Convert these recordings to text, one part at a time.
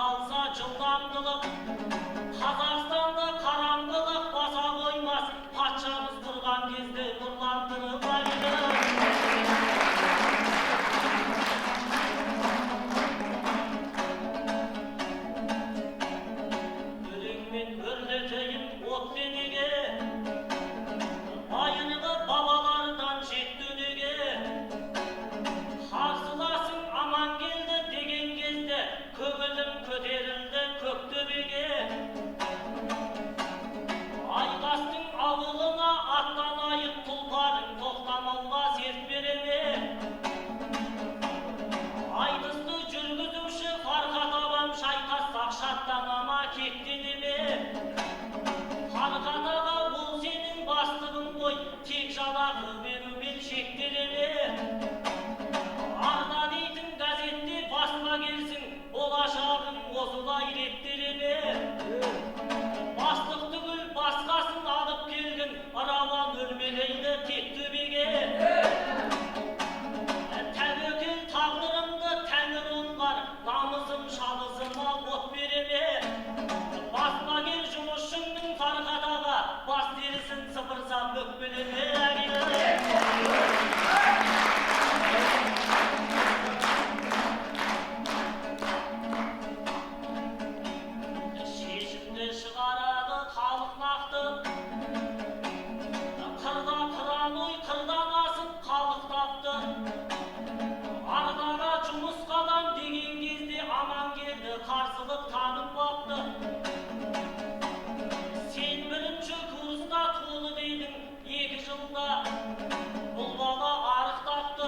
қалса жылдамдылық, Қазақстанда қараңғылық баса қоймас, патшамыз тұрған кезде нұрландырып айды. Өлеңмен өрлетейін от денеге, айынығы бабалардан жетті өнеге. Қарсыласың аман келді деген кезде, көңілім көтерілді көктөбеге. Айқастың ауылына аттанайын, тұлпарың тоқтамауға серт береме. Айтысты жүргізуші Фархат ағам, шайқассақ шаттанама кектенеме. Фархат аға, ол сенің бастығың ғой, тек жалақы берумен шектелеме. Арна дейтін газетте баспа келсін, болашағың осылай реттелеме. Бастық түгіл басқасын алып келгін, аралан өрмелейді тек төбеге. Тәуекел тағдырымды тәңір оңғар, намысым шабысыма от береме. Баспа кел жұмысшыңның Фархат аға, бас терісін сыпырсам өкпелеме. Шешімді шығарады халық нақты, қырда қыран ой қырдан асып халық тапты. Арнаға жұмыс қалам деген кезде аман келді, қарсылық танып бапты. Сен бірінші курста толы дедің, 2 жылда бұл бала арықтапты.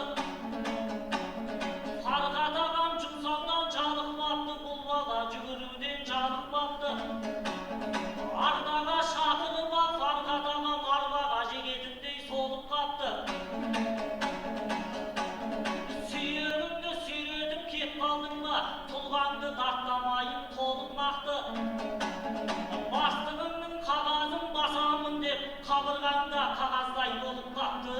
Фархат ағам жұмсаудан жалықпапты, бұл бала жүгіруден жалықпапты. Арнаға шақырып ап, Фархат ағам арбаға жегетіндей солып қапты. Сүйегіңді сүйретіп кет қалдың ба, тұлғаңды даттамайын толық мақты. Бастығыңның қағазын басамын деп, қабырғаңда қағаздай болып қапты.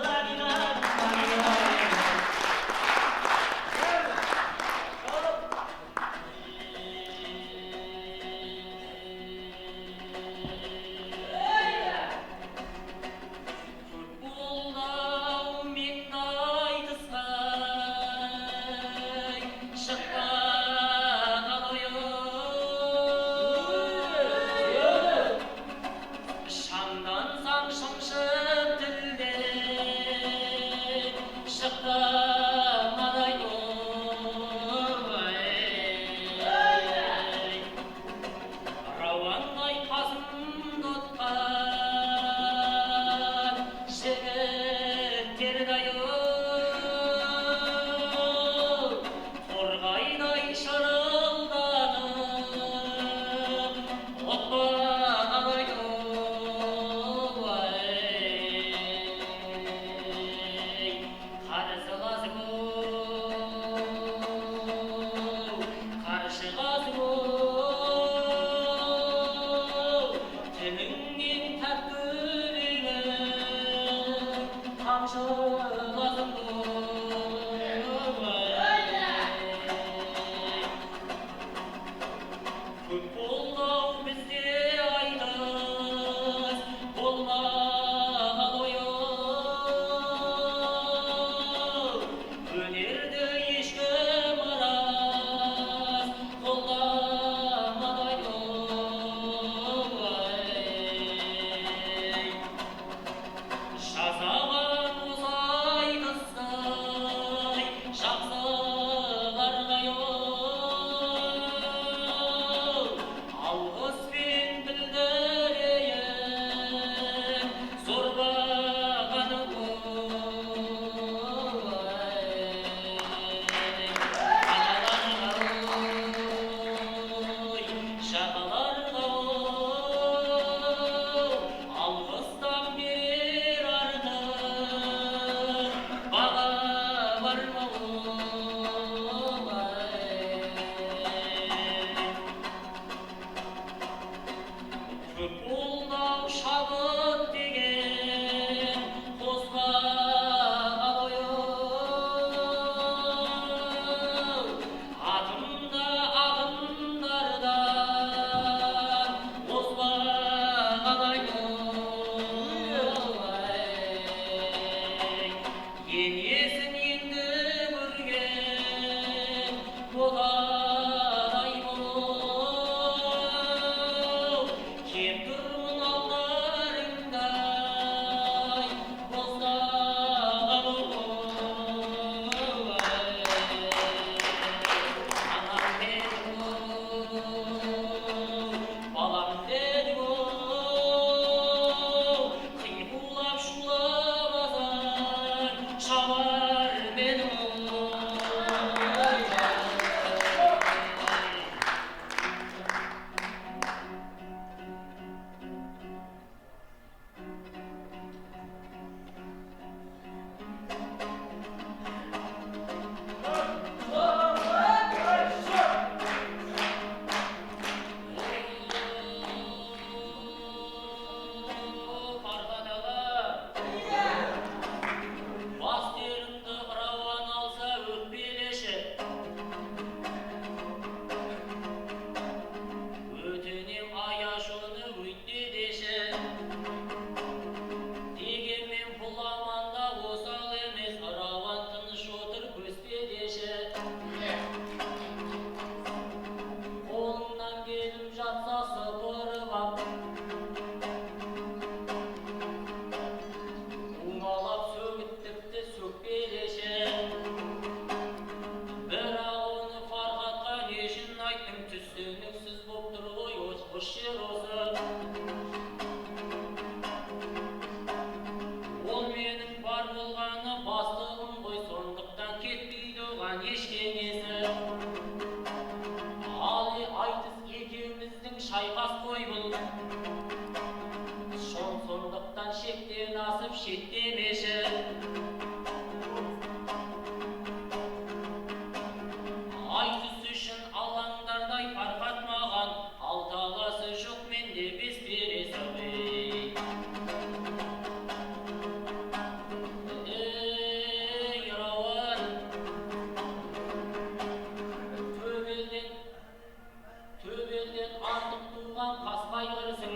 сенден артық туған қасқай қырсың.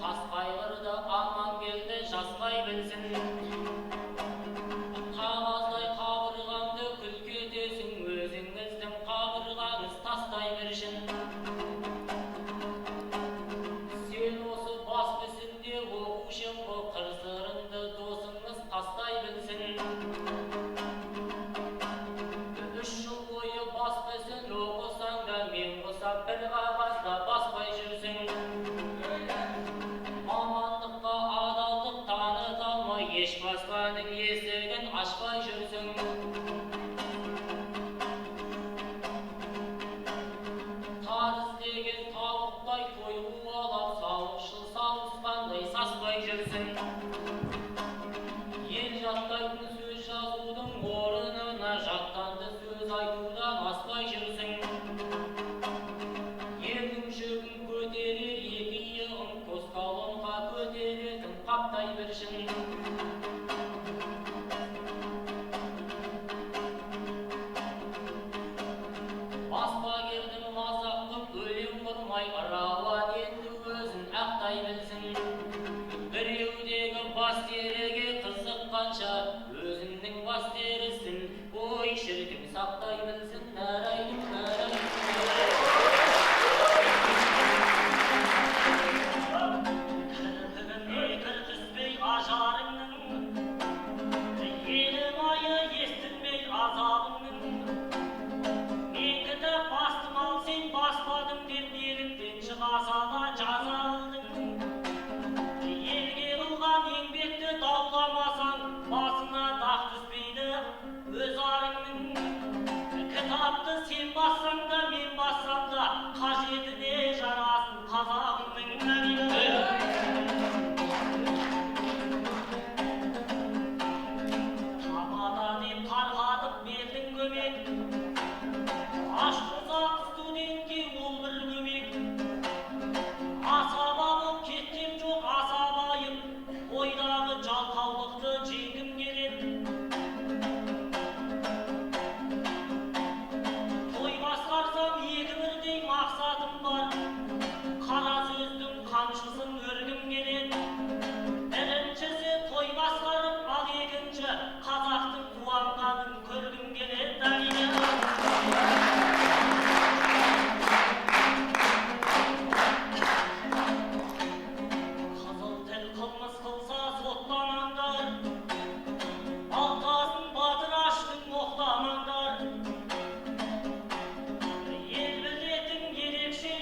Қасқай қырды аман келді жасқай білсін. Қағаздай қабырғамды күлке етесің, өзіңіздің қабырғаңыз тастай бершін. Сен осы бас мүсінде оқушың, бұл қыр-сырыңды досыңыз тастай білсін. 3 жыл бойы бас мүсін оқысаң да, мен қосап бір қағазда баспай жүрсің. Мамандыққа адалдық таныта алмай, еш баспаның есігін ашпай жүрсің. Тар іздеген тауықтай той қуалап, сауықшыл сауысқандай саспай жүрсің. Ел жаттайтын сөз жазудың орнына жаттанды сөз айтудан аспай жүрсің. Елдің жүгін көтерер екі иығын, қос колонға көтеретін қаптай бершін. Баспагердің мазақ қып өлең құрмай, рауан енді өзін ақтай білсін. Біреудегі бас тереге қызыққанша, өзінің бас терісін ой шіркін сақтай білсін. Нәрайдың, нәрайдың, Кірпігіне кір түспей ажарыңның, елім айы естілмей азабыңның. Мен кітап бастым ал сен баспадың деп неліктен шығаса да жаза алдың. Елге қылған еңбекті дауламасаң, басына дақ түспейді өз арыңның. Кітапты сен бассаң да мен бассам да, қажетіне жарасын қазағыңның. Табада деп тарқатып бердің көмек, ашқұзақ студентке ол бір көмек. Асаба боп кеткем жоқ асабайым, ойдағы жалқаулықты жеңгім келеді. Той басқарсам екі бірдей мақсатым бар, қара сөздің қамшысын өргім келеді. Біріншісі той басқарып, ал екінші қазақтың қуанғанын көргім келеді. Қызыл тіл қылмыс қылса соттамаңдар, балтасын батыр аштың моқтамаңдар. Ел білетін ерекше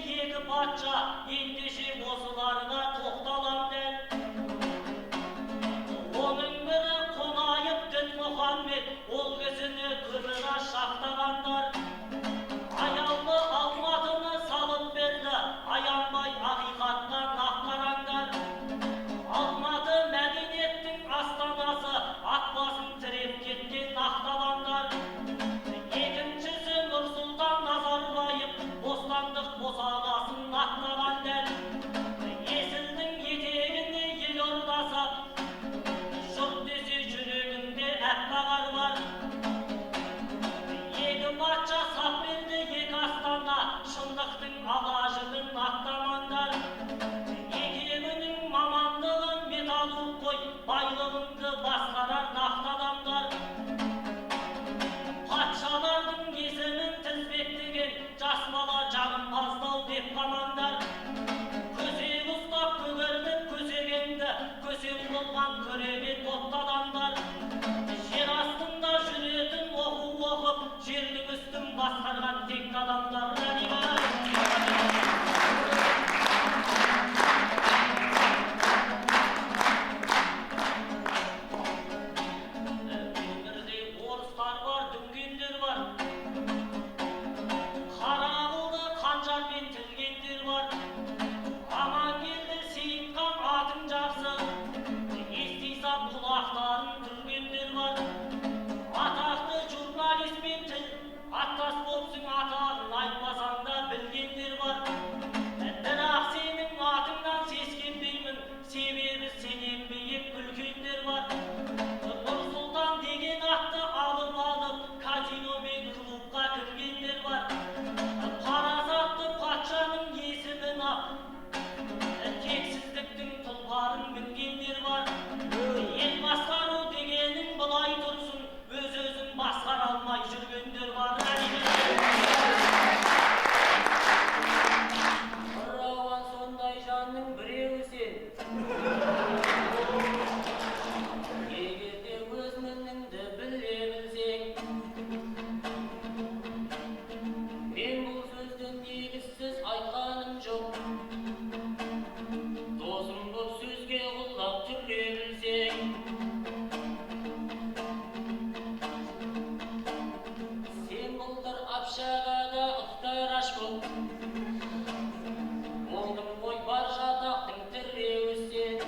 Болдың ғой бар жатақтың тіреуі сен.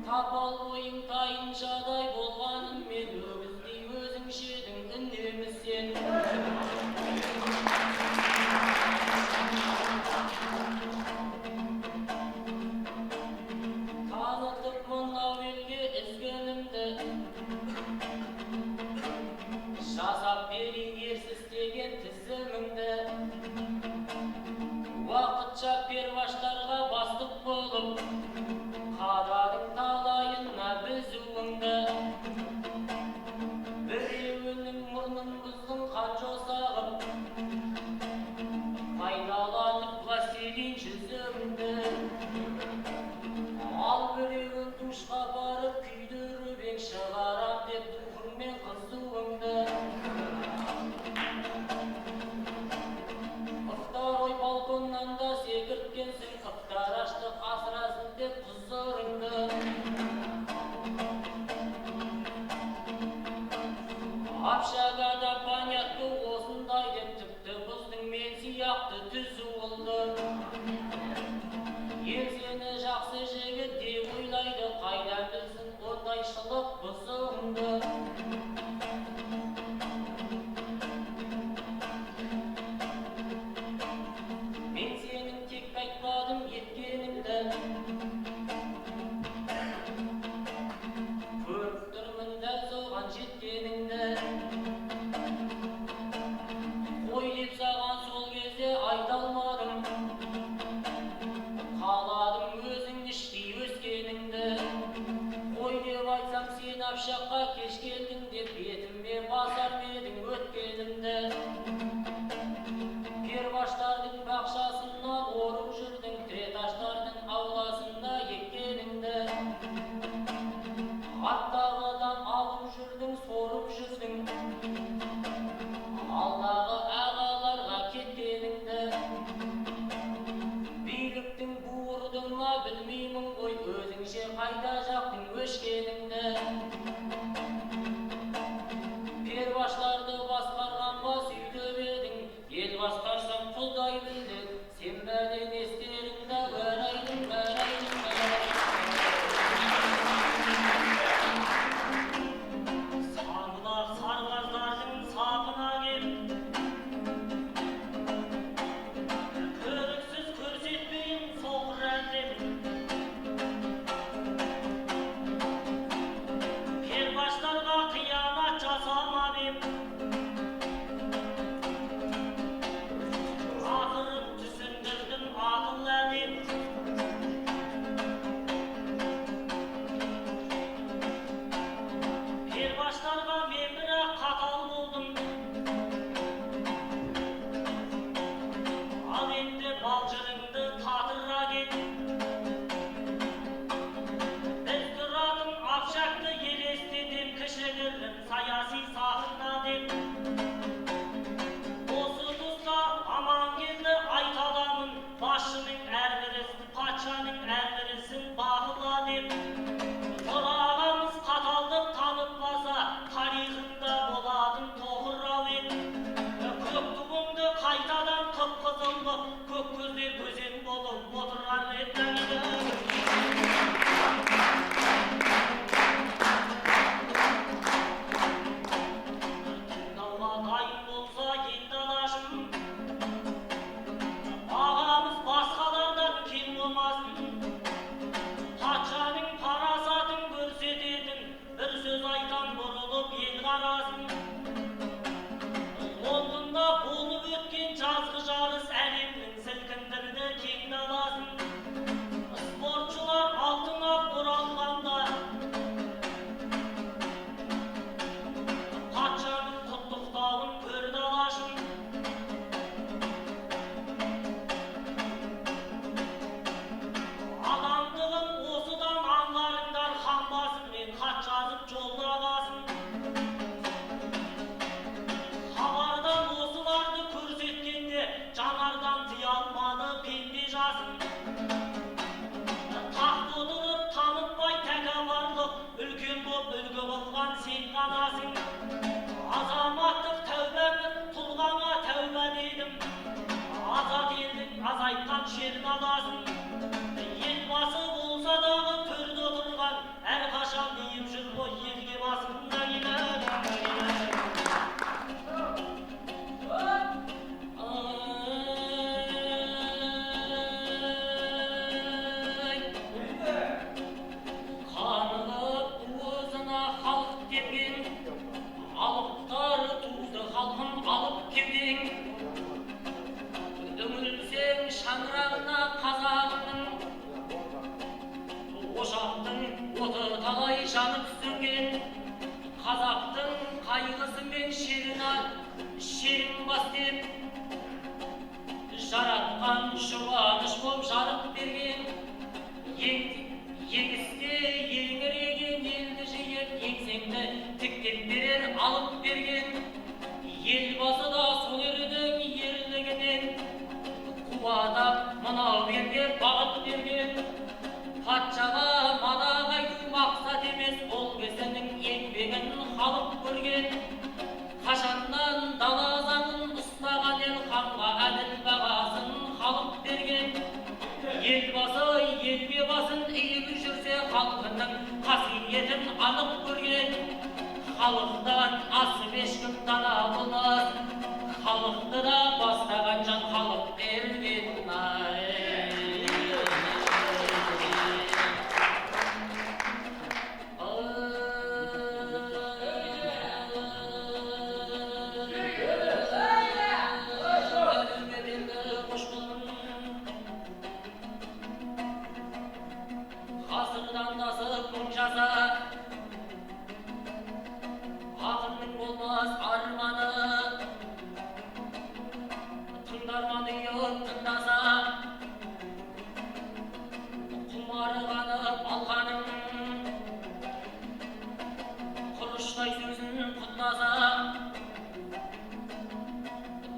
Тапал бойың тайыншадай болғанымен өгіздей өзің шедің үнемі сен. Танытып мынау елге ізгінімді, жасап берейін ерсіз деген тізіміңді. Уақытша перваштарға бастық болып, қададың талайына безуіңді. Біреуінің мұрнын бұздың қан жосағып, пайдаланып василин жүзімді. Ал біреуін душқа барып күйдіріп ең шығарам деп духыңмен қызуыңды. Ықтарой балконнан да секірткенсің, қықтар ашты асырасын деп құзырыңды. Общагада понятты осындай деп тіпті бұздың мен сияқты түзу ұлды. Ел сені жақсы жігіт деп ойлайды, қайдан білсін ондай шылық бұзыңды. Мен сенің тек айтпадым еткеніңді, көріп тұрмын дәл соған жеткеніңді. Қой деп саған сол кезде айта алмадым, қаладым өзің іштей өскеніңді. Қой деп айтсам сен апшаққа кеш келдің деп бетіме басар медің өткенімді. Перваштардың бақшасына орып жүрдің, треташтардың ауласында еккеніңді. Аттағыдан алып жүрдің, сорып жүрдің, алдағы ағаларға кеткеніңді. Биліктің буырдыңа білмеймін ғой, өзіңше қайда жақтың өшкеніңді. Перваштарды басқарғанға сөйтіп едің, ел басқарсам құдай білді, сен бәлен естеріңді бәрайдың, бәрайдың, бәрайдың. Саңғылақ сарбаздардың сапына кеп, көріксіз көрсетпейін соқыр әндеп. Перваштарға қиянат жасамап ем, ақырып түсіндірдім ақ жерін аласын. Елбасы болса дағы төрде отырған, әрқашан дейіп жүр ғой елге басын. Қанығып уызына халық терген, алыптар туды халқым алып кеудең. Үңілсең шаңырағына қазағының, ошақтың оты талай жанып сөнген. Қазақтың қайғысымен шерін бас деп, жаратқан жұбаныш боп жарық берген. Егісте еңіреген елді жиып, еңсеңді тіктеп берер алып берген. Елбасы да сол ердің ерлігінен қуадап мынау елге бағыт берген. Патшаға мадақ айту мақсат емес, ол кісінің еңбегін халық көрген. Қашаннан дала заңын ұстаған ел, ханға әділ бағасын халық берген. Елбасы елге басын иіп жүрсе, халқының қасиетін анық көрген. Халықтан асып ешкім дана болмас, халықты да бастаған жан халық берген. Ғасырдан асып мың жаса, ақынның болмас арманы. Тыңдарман ұйып тыңдаса, құмары қанып алғаның. Құрыштай сөзін құтласа,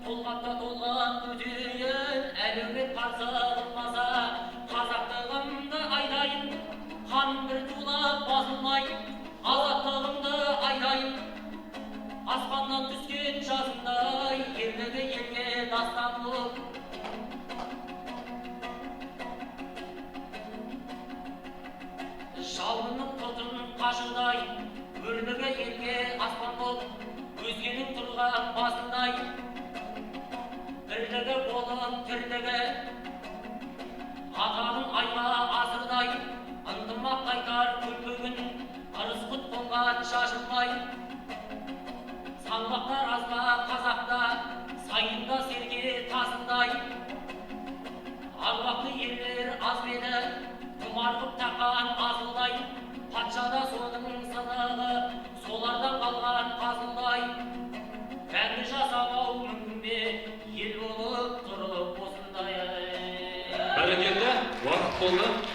толғақта толған көтерейін, әлеумет қарсы қылмаса. Қазақтығымды айтайын, қаным бір тулап басылмай, азаттығымды айтайын, аспаннан түскен жазындай, ерлігі елге дастан болып. Жалынып тұтын қашырдай, өрлігі елге аспан болып, өзгенің тұрған басындай. Бірлігі болып тірлігі, атағын айға асырдай, ынтымақ қайтар күлкігін, ырыс құт болған шашылмай. Салмақтар азба қазақта, сайында серге тасындай. Аруақты ерлер аз беді, құмарғып таққан азылдай. Патшада соның сынығы, солардан қалған қазылдай. Мәңгі жасамау мүмкін бе, ел болып тұрып осындай. Бәрекелді, уақыт болды.